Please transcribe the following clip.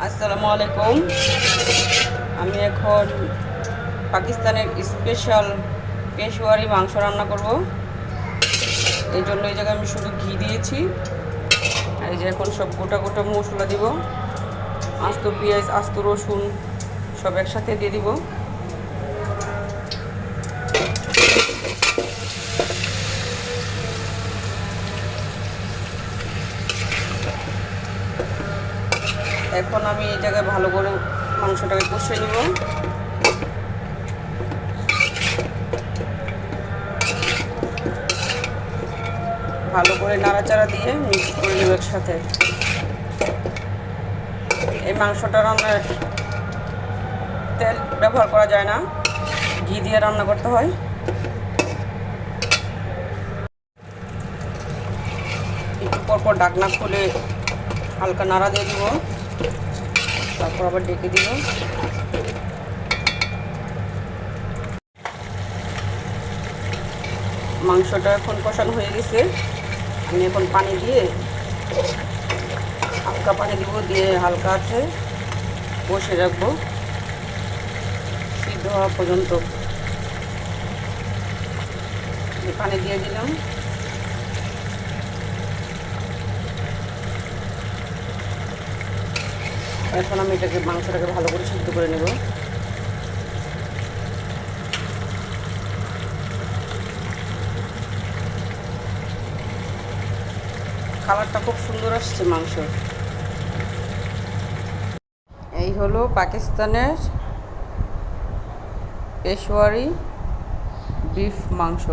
আসসালামু আলাইকুম। আমি এখন পাকিস্তানের স্পেশাল পেশওয়ারি মাংস রান্না করব। এই জন্য এই জায়গায় আমি শুধু ঘি দিয়েছি। আর এই যে এখন সব গোটা গোটা মশলা দিব, আস্ত পেঁয়াজ, আস্ত রসুন সব একসাথে দিয়ে দিব। এখন আমি এই জায়গায় ভালো করে মাংসটাকে কষিয়ে নিব। ভালো করে নাড়াচাড়া দিয়ে মিক্স করে নেব একসাথে। এই মাংসটা রান্নার তেল ব্যবহার করা যায় না, ঘি দিয়ে রান্না করতে হয়। একটু পরপর ঢাকনা খুলে হালকা নাড়া দিয়ে দিব, তারপর আবার ডেকে দিব। মাংসটা এখন কষানো হয়ে গেছে। আমি এখন পানি দিয়ে হালকা পানি দিব, দিয়ে হালকা আছে বসে রাখবো সিদ্ধ হওয়া পর্যন্ত। পানি দিয়ে দিলাম। এখন আমি এটাকে মাংসটাকে ভালো করে সিদ্ধ করে নেব। কালারটা খুব সুন্দর আসছে মাংস। এই হলো পাকিস্তানের পেশওয়ারি বিফ মাংস।